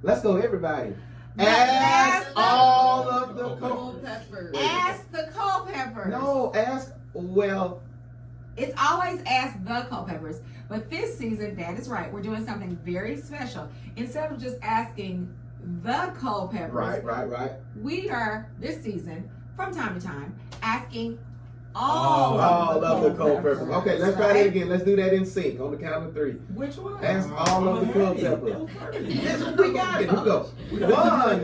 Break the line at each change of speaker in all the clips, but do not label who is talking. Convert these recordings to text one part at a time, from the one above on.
Let's go, everybody. Ask all of the
Culpeppers.
Ask the Culpeppers.
No, well.
It's always Ask the Culpeppers. But this season, Dad is right. We're doing something very special. Instead of just asking the Culpeppers.
Right.
We are, this season, from time to time, asking all
of the Culpeppers. Okay, let's try that again. Let's do that in sync on the count of 3.
Which one?
Ask all of the Culpeppers. We got it. Here we go. 1,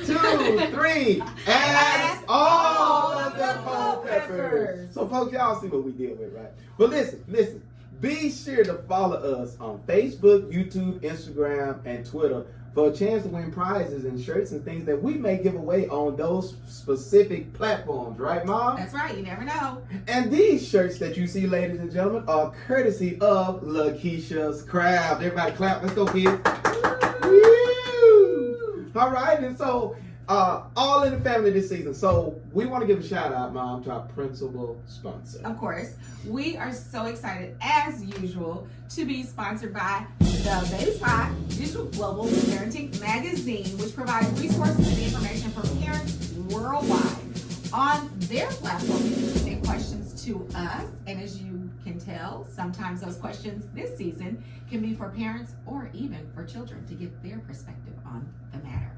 2, 3. Ask all of the Culpeppers. So, folks, y'all see what we deal with, right? But listen. Be sure to follow us on Facebook, YouTube, Instagram, and Twitter for a chance to win prizes and shirts and things that we may give away on those specific platforms, right, Mom?
That's right, you never know.
And these shirts that you see, ladies and gentlemen, are courtesy of Lakeisha's Craft. Everybody clap, let's go, kids. Woo! All right, and so, all in the family this season. So we want to give a shout out, Mom, to our principal sponsor.
Of course, we are so excited, as usual, to be sponsored by the Baby Spot Digital Global Parenting Magazine, which provides resources and information for parents worldwide. On their platform, you can submit questions to us, and as you can tell, sometimes those questions this season can be for parents or even for children to get their perspective on the matter.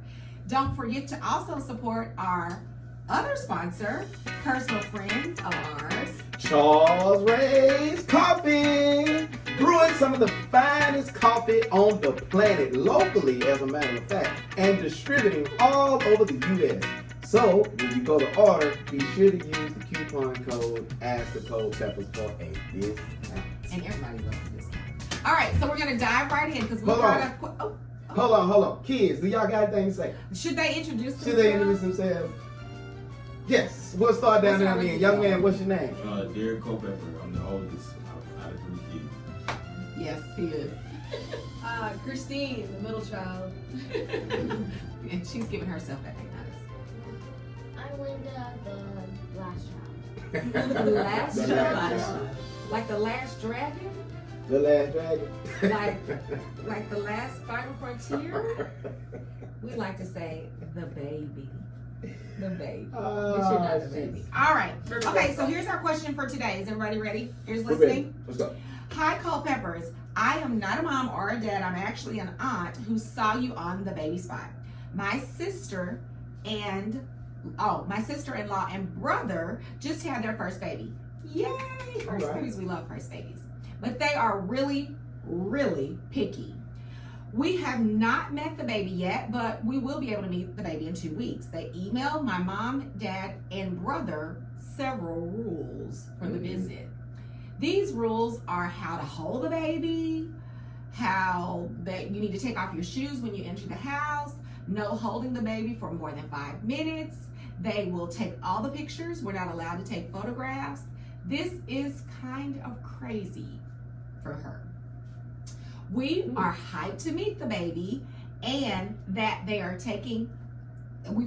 Don't forget to also support our other sponsor, personal friends of ours,
Charles Ray's Coffee, brewing some of the finest coffee on the planet locally, as a matter of fact, and distributing all over the U.S. So when you go to order, be sure to use the coupon code Asktheculpeppers for a discount.
and everybody loves a discount. All right, so we're gonna dive right in because we
Hold
brought
on.
up.
Hold on. Kids, do y'all got anything to say?
Should they introduce themselves?
Should they introduce themselves? Yes. We'll start down there again. Young man, what's your name?
Derek Culpepper. I'm the oldest out of 3 kids.
Yes, he is.
Christine, the middle child.
And she's giving herself that name.
I'm Linda, the last child.
The last
The
child.
last child.
Like the last dragon?
The last dragon.
Like the last final frontier? We like to say the baby. The baby. But you're not the baby. All right. Okay, so here's our question for today. Is everybody ready? Here's
We're ready.
listening.
Let's go.
Hi, Culpeppers. I am not a mom or a dad. I'm actually an aunt who saw you on the Baby Spot. My sister-in-law and brother just had their first baby. Yay! First babies, we love first babies. But they are really, really picky. We have not met the baby yet, but we will be able to meet the baby in 2 weeks. They emailed my mom, dad, and brother several rules for the visit. These rules are how to hold the baby, how that you need to take off your shoes when you enter the house, no holding the baby for more than 5 minutes. They will take all the pictures. We're not allowed to take photographs. This is kind of crazy for her. We are hyped to meet the baby and that we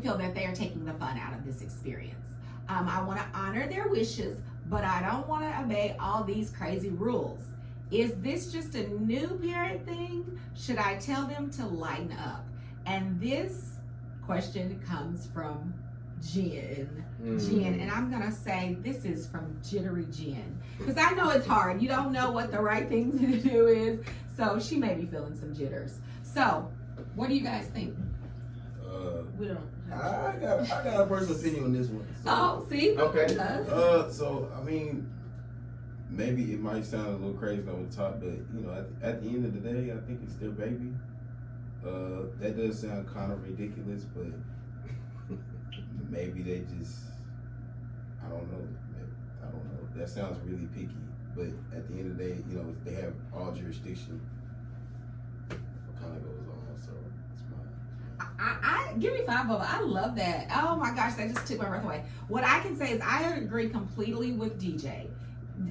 feel that they are taking the fun out of this experience. I want to honor their wishes, but I don't want to obey all these crazy rules. Is this just a new parent thing? Should I tell them to lighten up? And this question comes from Jen. And I'm gonna say this is from Jittery Jen, because I know it's hard. You don't know what the right thing to do is, so she may be feeling some jitters. So, what do you guys think?
We don't.
I got a personal opinion on this one.
Oh, see?
Okay.
So I mean, maybe it might sound a little crazy over the top, but you know, at the end of the day, I think it's their baby. That does sound kind of ridiculous, but maybe they just, I don't know. That sounds really picky, but at the end of the day, you know, they have all jurisdiction. What kind of goes on? So it's mine.
I give me 5 of it. I love that. Oh my gosh, that just took my breath away. What I can say is I agree completely with DJ.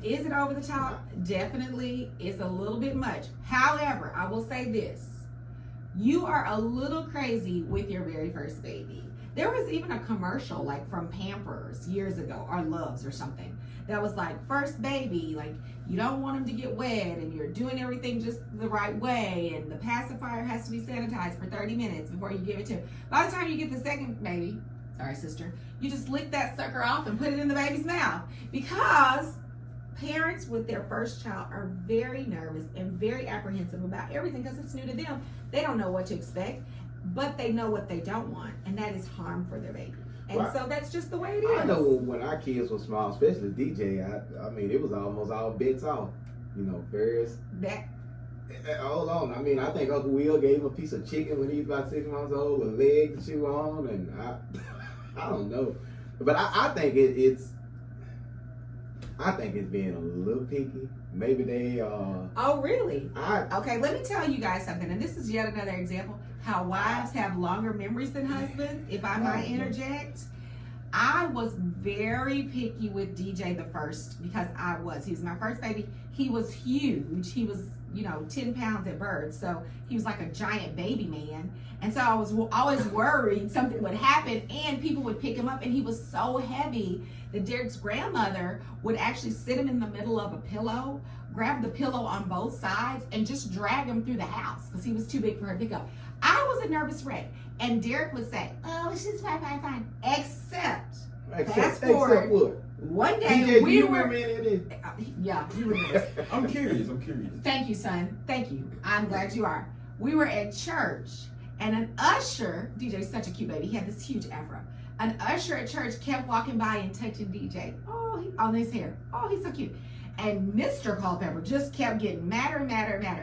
Is it over the top? Definitely. It's a little bit much. However, I will say this. You are a little crazy with your very first baby. There was even a commercial like from Pampers years ago, or Love's or something, that was like, first baby, like you don't want him to get wet and you're doing everything just the right way, and the pacifier has to be sanitized for 30 minutes before you give it to him. By the time you get the second baby, sorry sister, you just lick that sucker off and put it in the baby's mouth. Because parents with their first child are very nervous and very apprehensive about everything because it's new to them. They don't know what to expect, but they know what they don't want, and that is harm for their baby. And
Right.
so that's just the way it is.
I know when our kids were small, especially DJ, I mean, it was almost all bets off. You know, various.
That,
Hold on. I mean, I think Uncle Will gave him a piece of chicken when he was about 6 months old, a leg to chew on, and I don't know. But I think it's being a little picky. Maybe they
oh, really?
I
Okay, let me tell you guys something, and this is yet another example how wives have longer memories than husbands, if I might interject. I was very picky with DJ the first because he was my first baby. He was huge. He was, 10 pounds at birth. So he was like a giant baby man. And so I was always worried something would happen and people would pick him up. And he was so heavy that Derek's grandmother would actually sit him in the middle of a pillow, grab the pillow on both sides, and just drag him through the house because he was too big for her to pick up. I was a nervous wreck. And Derek would say, oh, she's fine. Except fast forward,
what?
one day
DJ,
we
do you
were,
remember any of this?
yeah, you remember.
I'm curious.
Thank you, son. Thank you. I'm glad you are. We were at church, and an usher, DJ's such a cute baby. He had this huge afro. An usher at church kept walking by and touching DJ. On his hair. Oh, he's so cute. And Mr. Culpepper just kept getting madder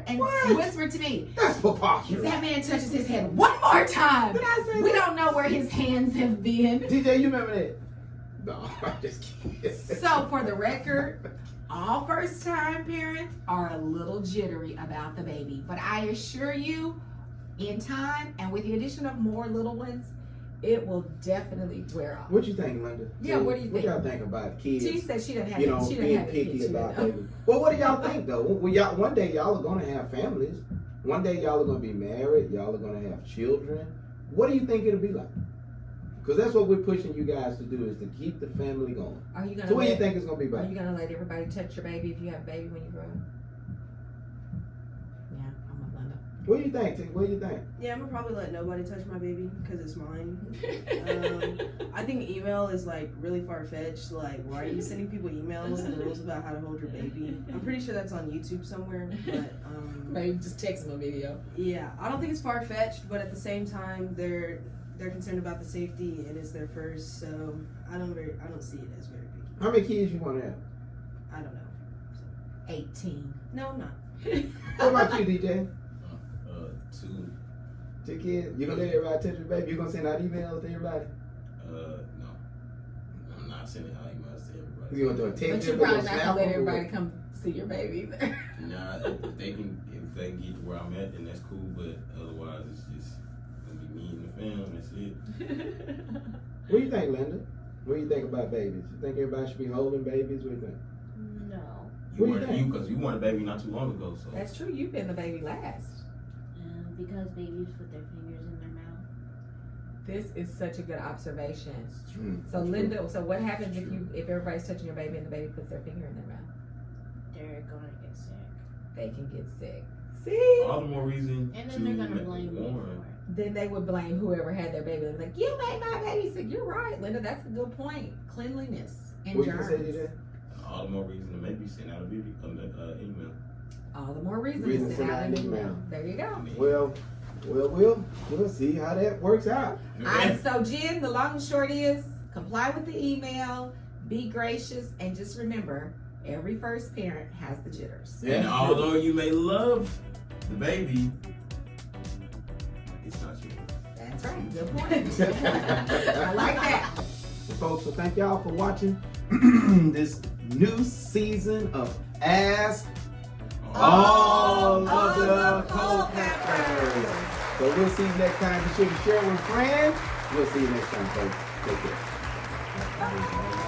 and
What?
whispered to me,
That's
if
preposterous.
that man touches his head one more time,
Did I say
we
that?
don't know where his hands have been.
DJ, you remember that? No, I'm just kidding.
So for the record, all first-time parents are a little jittery about the baby. But I assure you, in time, and with the addition of more little ones, it will definitely wear off.
What you think, Linda?
Yeah, what do you
What
think?
y'all think about kids?
She said she didn't have she didn't
being
have
picky
kids,
about baby. Well, what do y'all think though? Well, one day y'all are gonna have families. One day y'all are gonna be married. Y'all are gonna have children. What do you think it'll be like? Because that's what we're pushing you guys to do, is to keep the family going.
Are you gonna
So what do you think it's gonna be
Are
like?
you gonna let everybody touch your baby if you have a baby when you grow up? Yeah, I'm with Linda.
What do you think, T? What do you think?
Yeah, I'm gonna probably let nobody touch my baby because it's mine. I think email is like really far fetched. Like, why are you sending people emails and rules about how to hold your baby? I'm pretty sure that's on YouTube somewhere. But
Maybe just text them a video.
yeah, I don't think it's far fetched. But at the same time, they're concerned about the safety and it's their first. So I don't see it as very picky.
How many kids you want to have?
I don't know.
18.
No, I'm not.
What about you, DJ?
2.
2 kids? You gonna let everybody touch your baby? You gonna send out emails to everybody?
No. I'm not sending out emails to everybody.
You gonna do a
But
text?
you're
You gonna
probably not
snap
gonna let
them or
everybody
what?
come see your baby either.
Nah, if they can get to where I'm at, then that's cool. But otherwise, it's just gonna be me and the fam. That's it.
What do you think, Linda? What do you think about babies? You think everybody should be holding babies? What do you think?
No.
What do you think?
Because you wanted a baby not too long ago. So
That's true. You've been the baby last.
Because babies put their fingers in their mouth.
This is such a good observation.
Mm.
So Linda, so what happens if everybody's touching your baby and the baby puts their finger in their mouth?
They're gonna get sick.
They can get sick. See?
all the more reason
And
to
then they're gonna blame me
warn.
for it.
Then they would blame whoever had their baby. They'd be like, you made my baby sick. You're right, Linda. That's a good point. Cleanliness and
What you
germs.
say, DJ?
All the more reason to maybe send out a video, email.
All the more reason
Reason
to
to
send out an
send out an
email.
email.
There you go.
We'll see how that works out.
So Jen, the long and short is comply with the email, be gracious, and just remember, every first parent has the jitters.
And although you may love the baby, it's not yours.
That's right. Good point. Good point. I like that.
Folks, so thank y'all for watching this new season of Ask All of the Culpeppers. So we'll see you next time. Be sure to share with friends. We'll see you next time, folks. Take care.